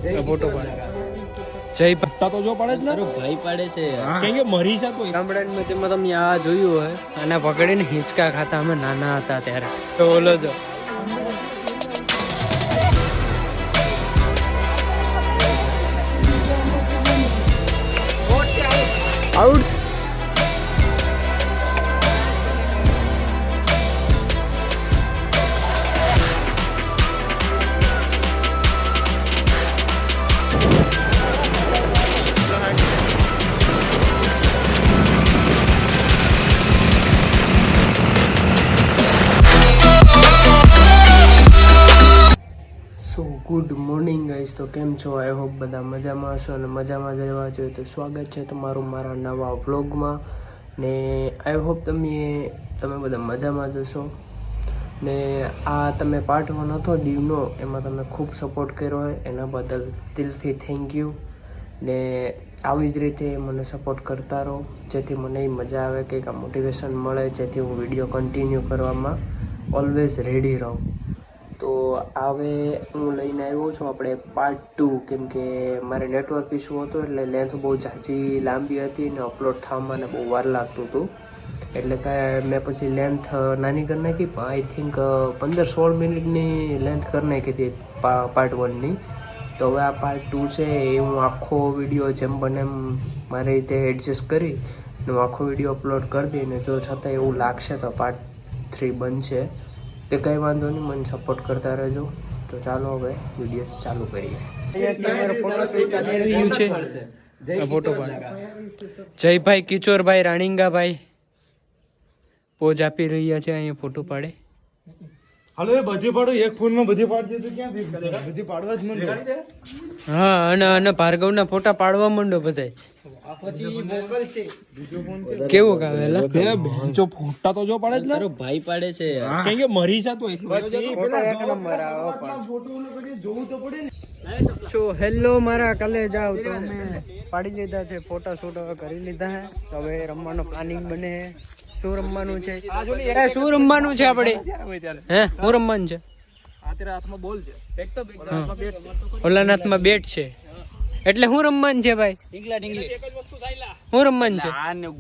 Photo પાડે જય પત્તા તો જો પડે જ ને ભાઈ પાડે છે કેમ કે મરી છે તો ગામડાની મચમાં તમે આ જોયું હોય અને પકડીને હિંચકા ખાતા અમે નાના હતા ત્યારે તો ઓલો જો આઉટ ગુડ મોર્નિંગ ગાઈસ, તો કેમ છો? આઈ હોપ બધા મજામાં હશો અને મજામાં જ રહેવા જોઈએ. તો સ્વાગત છે તમારું મારા નવા વ્લોગમાં ને આઈ હોપ તમે બધા મજામાં જ હશો ને આ તમે પાર્ટ 1 હતો દીવનો, એમાં તમે ખૂબ સપોર્ટ કર્યો હોય એના બદલ દિલથી થેન્ક યુ ને આવી જ રીતે મને સપોર્ટ કરતા રહો, જેથી મને મજા આવે કંઈક આ મોટિવેશન મળે, જેથી હું વિડીયો કન્ટિન્યુ કરવામાં ઓલવેઝ રેડી રહું. તો હવે હું લઈને આવ્યો છું આપણે પાર્ટ 2, કેમ કે મારે નેટવર્ક ઇસ્યુ હતો એટલે લેન્થ બહુ ઝાઝી લાંબી હતી ને અપલોડ થવામાં મને બહુ વાર લાગતું હતું, એટલે કે મેં પછી લેન્થ નાની કરી નાખી. આઈ થિંક 15-16 મિનિટની લેન્થ કરી નાખી હતી પાર્ટ 1ની. તો હવે આ પાર્ટ 2 છે એ હું આખો વિડીયો જેમ બને એમ મારી રીતે એડજસ્ટ કરી ને હું આખો વિડીયો અપલોડ કરી દઈને જો છતાં એવું લાગશે તો પાર્ટ 3 બનશે. કે કંઈ વાંધો નહીં, મને સપોર્ટ કરતા રહેજો. તો ચાલો હવે વિડીયો ચાલુ કરીએ. ફોટો જયભાઈ કિશોરભાઈ રાણીંગાભાઈ પોજ આપી રહ્યા છે, અહીંયા ફોટો પાડે. હાલો એ બધી પાડો, એક ફોન માં બધી પાડજે તો ક્યાં બધી પાડવા જ મને. હા, અને ભાર્ગવના ફોટા પાડવા માંડો બધાય. કેવું કાવેલા જો ફોટા તો જો પડે જ ને ભાઈ પાડે છે કેમ કે મરી છે તો જોવું તો પડે ને. સો હેલો મારા કાલે જાવ તો અમે પાડી લીધા છે ફોટા શૂટ કરી લીધા છે. તો હવે રમવાનો પ્લાનિંગ બને. શું રમવાનું છે? શું રમવાનું છે આપણે? હે શું રમવાનું છે? ઓલાના હાથમાં બેટ છે એટલે શું રમવાનું છે ભાઈ? શું રમવાનું છે?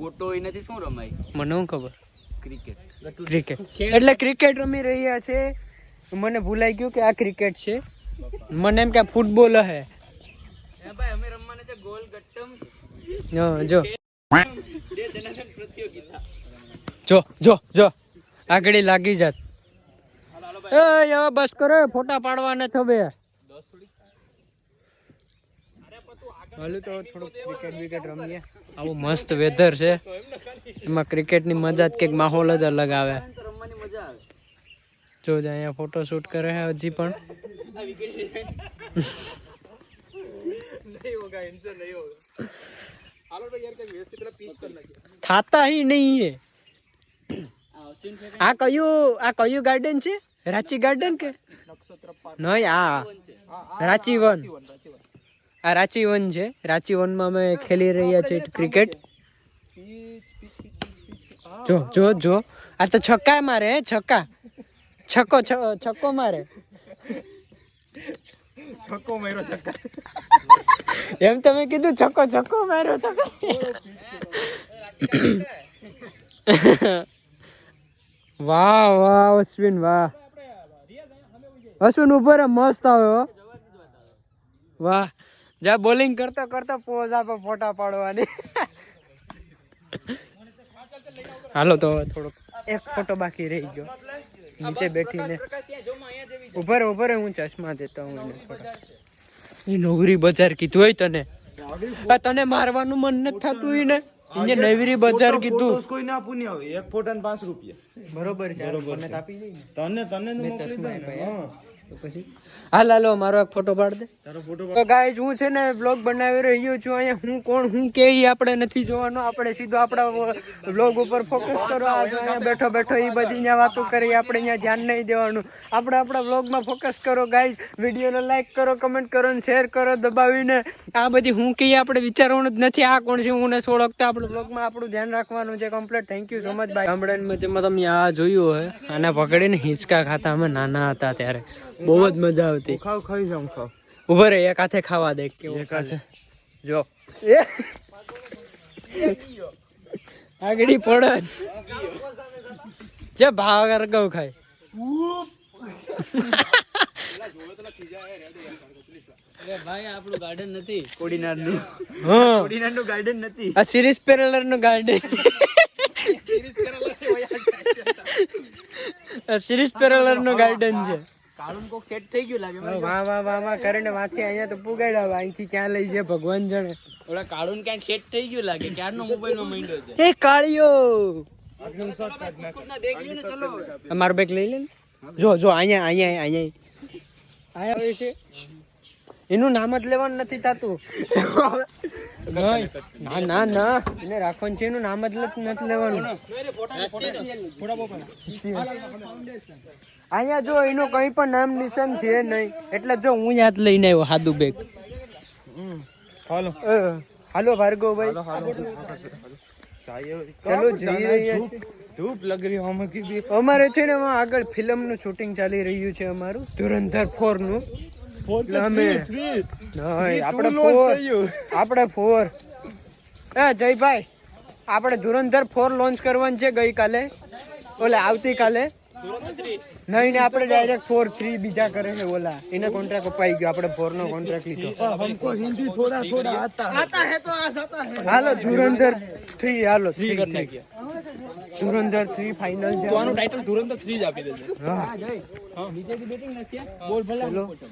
ગોટો નથી, શું રમાય મને શું ખબર. ક્રિકેટ એટલે ક્રિકેટ રમી રહ્યા છે. મને ભૂલાઈ ગયું કે આ ક્રિકેટ છે. મને એમ કે ફૂટબોલ હે. અમે રમવાના છે ગોલ ગટ્ટમ. જો આગળ લાગી જાત. એ બસ કરો, ફોટા પાડવા ન થવે. હાલો તો થોડુંક ક્રિકેટ વિકેટ રમીએ. આવું મસ્ત વેધર છે, એમાં ક્રિકેટની મજા જ કંઈક માહોલ જ અલગ આવે. જો અહીંયા ફોટો શૂટ કરે છે હજી પણ. થાતા ही नहीं है. આ કયું ગાર્ડન છે? રાંચી ગાર્ડન કે નહીં? આ રાંચી વન. આ રાંચી વન છે. રાંચી વનમાં અમે ખેલી રહ્યા છીએ ક્રિકેટ. જો આ તો છક્કા મારે. છક્કો મારે. છક્કો માર્યો છક્કા. એમ તમે કીધું છક્કો માર્યો છક્કા. વાહ અશ્વિન, વાહ અશ્વિન ઉપર મસ્ત આવ્યો. વાહ, જા બોલિંગ કરતો પોઝ આપે ફોટા પાડવાની. હાલો તો થોડોક એક ફોટો બાકી રહી ગયો. નીચે બેઠીને ઉભરે હું ચશ્મા દેતા હું એને ફોટા. એ નવરી બજાર કીધું હોય તને મારવાનું મન નથી થતું હોય ને. એને નવરી બજાર કીધું. કોઈ ના પૂની આવે, એક ફોટા ને 5 રૂપિયા. બરોબર છે, મને આપી દે. તને મોકલી દે. તો પછી હાલો મારો એક ફોટો પાડ દે. તો ગાઈઝ હું છે ને વ્લોગ બનાવી રહ્યો છું. અહીંયા હું કે આપણે નથી જોવાનું. આપણે સીધો આપણા વ્લોગ ઉપર ફોકસ કરો. અહીંયા બેઠો એ બધી અહીંયા વાતો કરી, આપણે અહીંયા ધ્યાન નહીં દેવાનું. આપણે આપણા વ્લોગમાં ફોકસ કરો ગાઈઝ. વિડીયોને લાઈક કરો, કમેન્ટ કરો અને શેર કરો દબાવીને. આ બધી હું કહીએ આપણે વિચારવાનું જ નથી. આ કોણ છે હું ને ઓળખતા. આપણે વ્લોગમાં આપણું ધ્યાન રાખવાનું છે complete. Thank you so much ભાઈ. ગામડાની મચમાં તમે આ જોયું હોય આને પકડીને હિંચકા ખાતા અમે નાના હતા ત્યારે. બહુ જ મજા આવતી. ઉભો રે એક હાથે ખાવા દે કેવો એક હાથે. જો એ આગળી પડે જે ભાવગર ગૌ ખાય ભાઈ આપણું ગાર્ડન નથી કોડીનાર નું કોડીનાર નું ગાર્ડન નથી આ સિરીઝ પેરેલર નું ગાર્ડન સિરીઝ પેરેલર નું ગાર્ડન છે કાળું કોક સેટ થઈ ગયું લાગે વાહ વાહ વાહ વાહ કરીને વાથી અહીંયા તો પુગાડ્યા અહીંથી ક્યાં લઈ છે ભગવાન જાણે ઓલા કાળું ક્યાંક સેટ થઈ ગયું લાગે ક્યારનો મોબાઈલ માં માંડ્યો છે એ કાળિયો મારો બેગ લઈ લે ને જો જો અહીંયા અહીંયા અહીંયા આયા છે એનું નામ જ લેવાનું નથી થતું ના ના ના એને રાખવાનું છે એનું નામ જ નથી લેવાનું અહીંયા જો એનું કઈ પણ નામ નિશાન છે નહીં એટલે જો હું યાદ લઈને આવ્યો હાદુ બેગ હાલો ભાર્ગવભાઈ ચલો જઈ રહ્યા છે ધૂપ લગ રહી હમ કી ભી અમારે છે ને આગળ ફિલ્મ નું શૂટિંગ ચાલી રહ્યું છે અમારું ધુરંધર 4 નું આપણે 4 જયભાઈ આપણે ધુરંધર 4 લોન્ચ કરવાનું છે ગઈકાલે ઓલે આવતીકાલે નહીં આપણે ડાયરેક્ટ 4-3 બીજા કરે છે ઓલા એને કોન્ટ્રાક્ટ અપાઈ ગયો આપણે 4 નો કોન્ટ્રાક્ટ લીધો हमको हिंदी थोड़ा थोड़ा आता है तो आता है હાલો ધુરંધર 3 હાલો 3 કરી નાખીએ ધુરંધર 3 ફાઇનલ છે આનું ટાઇટલ ધુરંધર 3 જ આપી દેજે હા નીચેથી બેટિંગ નથી બોલ ભલે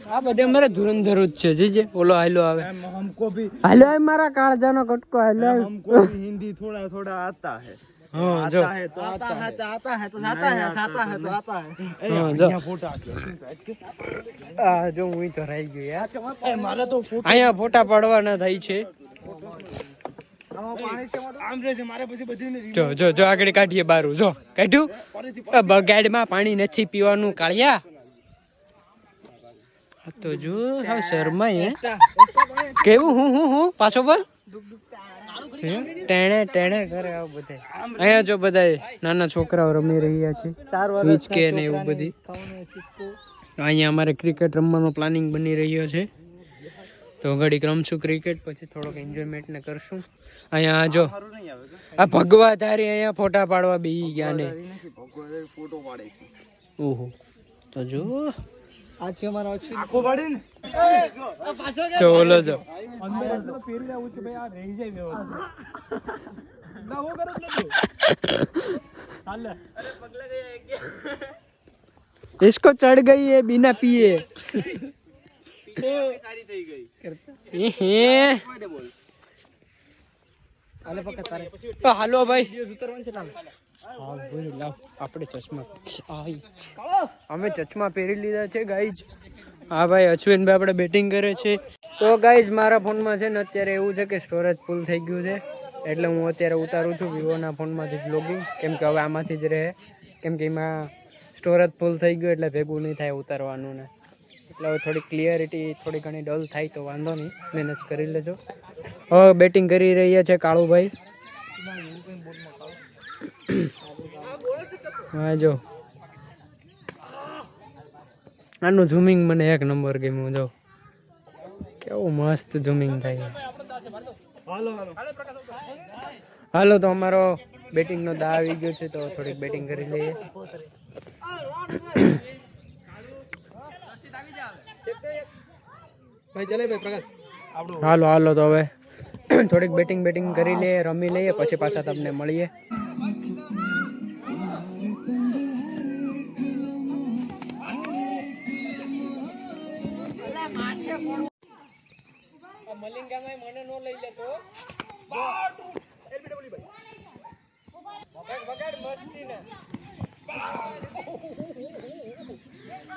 આ બધે અમારે ધુરંધર જ છે જીજે ઓલો હાલો આવે हमको भी હાલો આ મારા કાળજાનો કટકો હાલો हमको भी हिंदी थोड़ा थोड़ा आता है હા જો आता है तो आता है आता है तो आता है હા જો ફોટા આ જો હું તો રહી ગયો યાર મારા તો અહીંયા ફોટા પાડવાના થાય છે આમ રહે છે મારે પછી બધીને જો જો જો આગળ કાઢીએ બારું જો કાઢ્યું બગાડમાં પાણી નથી પીવાનું કાળિયા આ તો જો હા શર્માય કેવું હું પાછો પર ટેણે ટેણે કરે આવું બધે અહીંયા જો બધા નાના છોકરાઓ રમી રહ્યા છે હિચકે ને એવું બધી અહીંયા અમારે ક્રિકેટ રમવાનો પ્લાનિંગ બની રહ્યો છે તો ઘડીક રમશું ક્રિકેટ પછી થોડોક એન્જોયમેન્ટ ને કરશું અહીંયા જો આ ભગવા ધારી અહીંયા ફોટા પાડવા બી ગયા ને ફોટો પાડે છે ઓહો તો જો આ છે અમારો આખો પાડે ને ચોલો જો અંદર ફેરી લાવું છે ભાઈ આ રહી જાય વ્યવસ્થિત ના वो करत નથી હાલ અરે પગલા ગયા એક इसको चढ़ गई है बिना पिए સારી થઈ ગઈ હાલો ભાઈ આપણે ચશ્મા અમે ચશ્મા પહેરી લીધા છે ગાઈઝ હા ભાઈ અશ્વિનભાઈ આપણે બેટિંગ કરે છે તો ગાઈઝ મારા ફોનમાં છે ને અત્યારે એવું છે કે સ્ટોરેજ ફૂલ થઈ ગયું છે એટલે હું અત્યારે ઉતારું છું વિવોના ફોનમાંથી બ્લોગિંગ કેમ કે હવે આમાંથી જ રહે કેમ કે એમાં સ્ટોરેજ ફૂલ થઈ ગયું એટલે ભેગું નહીં થાય ઉતારવાનું ને એટલે હવે થોડી ક્લિયરિટી થોડી ઘણી ડલ થાય તો વાંધો નહીં મહેનત કરી લેજો હવે બેટિંગ કરી રહ્યા છે કાળુભાઈ હા જો આનું ઝૂમિંગ મને એક નંબર ગમ્યું જો કેવું મસ્ત ઝૂમિંગ થાય હાલો તો અમારો બેટિંગનો દા આવી ગયો છે તો થોડીક બેટિંગ કરી લઈએ હાલો હાલો તો હવે થોડીક બેટિંગ કરી લઈએ રમી લઈએ પછી પાછા તમને મળીએ મને નો લઈ લેતો બગાડ મસ્તી ને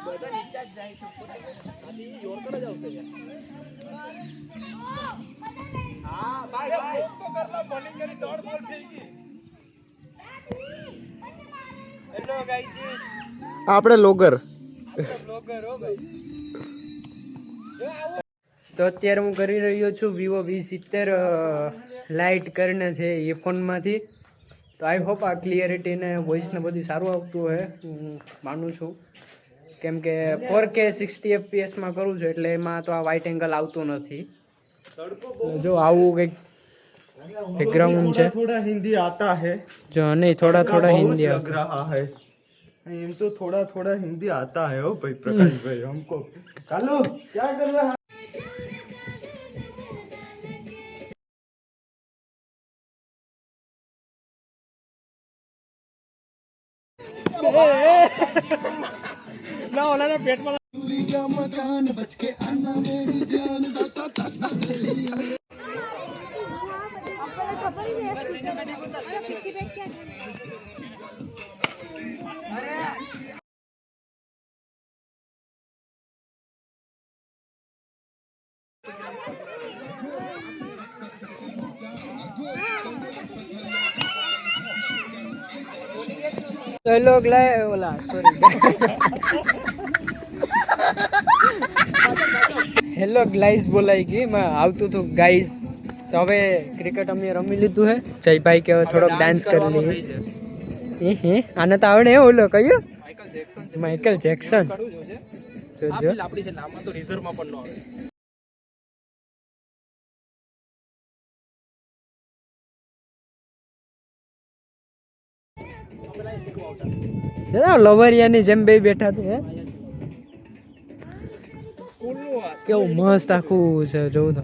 બધા નીચે જ જાય છે આની યોર કરે જાવ છે હા ભાઈ તો કરલા બોલિંગ કરી દોડ બોલ થઈ ગઈ હેલો ગાઈસ આપણે લોગર હો ભાઈ તો અત્યારે હું કરી રહ્યો છું વિવો V70 લાઇટ કરીને છે એ ફોનમાંથી તો આઈ હોપ આ ક્લિયરિટી ને વોઇસ ને બધું સારું આવતું હોય હું માનું છું કેમ કે 4K 60 FPS માં કરું છું એટલે એમાં તો આ વ્હાઇટ એંગલ આવતું નથી. જો આવું કંઈક બેકગ્રાઉન્ડ છે. थोड़ा हिंदी आता है જો નહીં થોડા હિન્દી लग रहा है एम तो थोड़ा हिंदी आता है ओ भाई प्रकाश भाई हमको कालू क्या कर रहा है ना ओला ना पेट में मकान बच के आना मेरी जान दाता दाता હેલો ઓલા સોરી હેલો ગ્લાઈસ બોલાઈ ગઈ માં આવતું હતું ગાઈસ. તો હવે ક્રિકેટ અમે રમી લીધું હે. જયભાઈ કે હવે થોડોક ડાન્સ કરી લઈએ. હે આને તો આવડે ઓલો કયો માઇકલ જેક્સન. જોજો આપડી છે નામમાં તો રિઝર્વ માં પણ ન આવે. લવરિયાની જેમ બે બેઠા છે. કેવું મસ્ત આખું છે જોવું તો.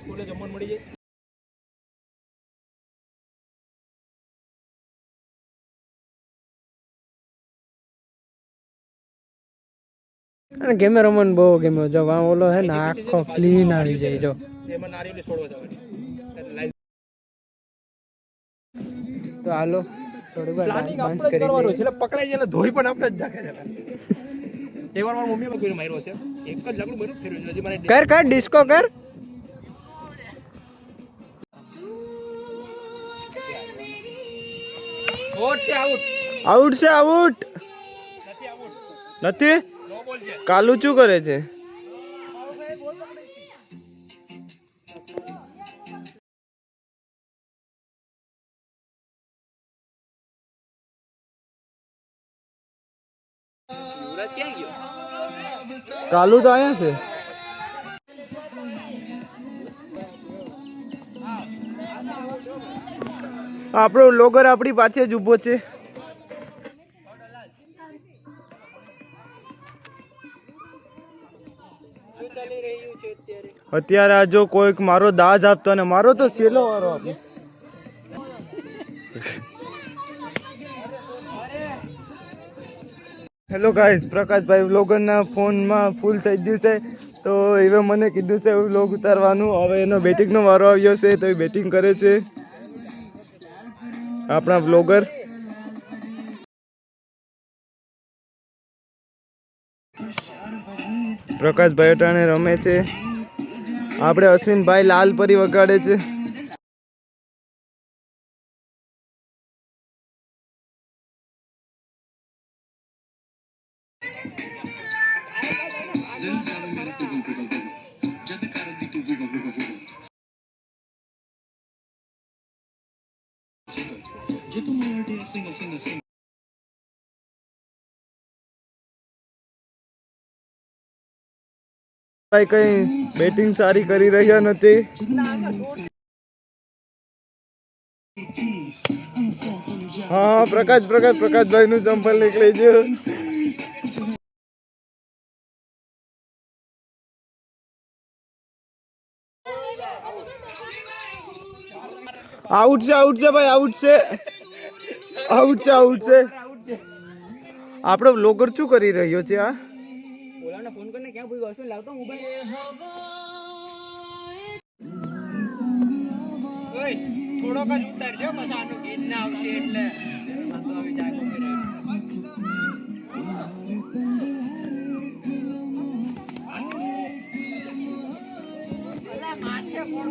સ્કૂલે જમવાનું મળી જાય. અને કેમેરામેન બહુ ગમ્યો. જો આ ઓલો હે ને આખો ક્લીન આવી જાય. જો એમાં નારિયેળી છોડવા જવાની. તો હાલો થોડું પ્લાનિંગ આપણે જ કરવાનું છે. એટલે પકડાઈ જાય એટલે ધોઈ પણ આપણે જ નાખે છે. એક વાર મારી મમ્મીએ કોઈને માર્યો છે. એક જ લાકડું માર્યું ફેરવ્યું. હજી મને કર ડિસ્કો કર. આઉટ છે આઉટ નથી. કાલુ શું કરે છે? કાલુ તો આયા છે. આપણો લોગર આપણી પાછે જ ઊભો છે. અત્યારે આ જો કોઈક મારો દાજ આપતો અને મારો તો સેલો વાળો આપે. હેલો ગાઈસ, પ્રકાશભાઈ વ્લોગરના ફોનમાં ફૂલ થઈ ગયું છે તો હવે મને કીધું છે વ્લોગ ઉતારવાનું. હવે એનો બેટિંગનો વારો આવ્યો છે તો એ બેટિંગ કરે છે આપણા વ્લોગર. પ્રકાશભાઈ અટાણે રમે છે. આપણે અશ્વિનભાઈ લાલ પરી વગાડે છે. ભાઈ કઈ બેટિંગ સારી કરી રહ્યા નથી. હા પ્રકાશભાઈ નું ચંપલ નીકળી ગયું. આઉટ છે ભાઈ, આઉટ છે. આપણો વ્લોગર શું કરી રહ્યો છે? આ ફોન કરીને ક્યાં ભૂલ ગયો લાવતો મોબાઈલ. થોડોક જ ઉતારજો પછી આનું ગીત ના આવશે એટલે આવી જાય. માથે કોણ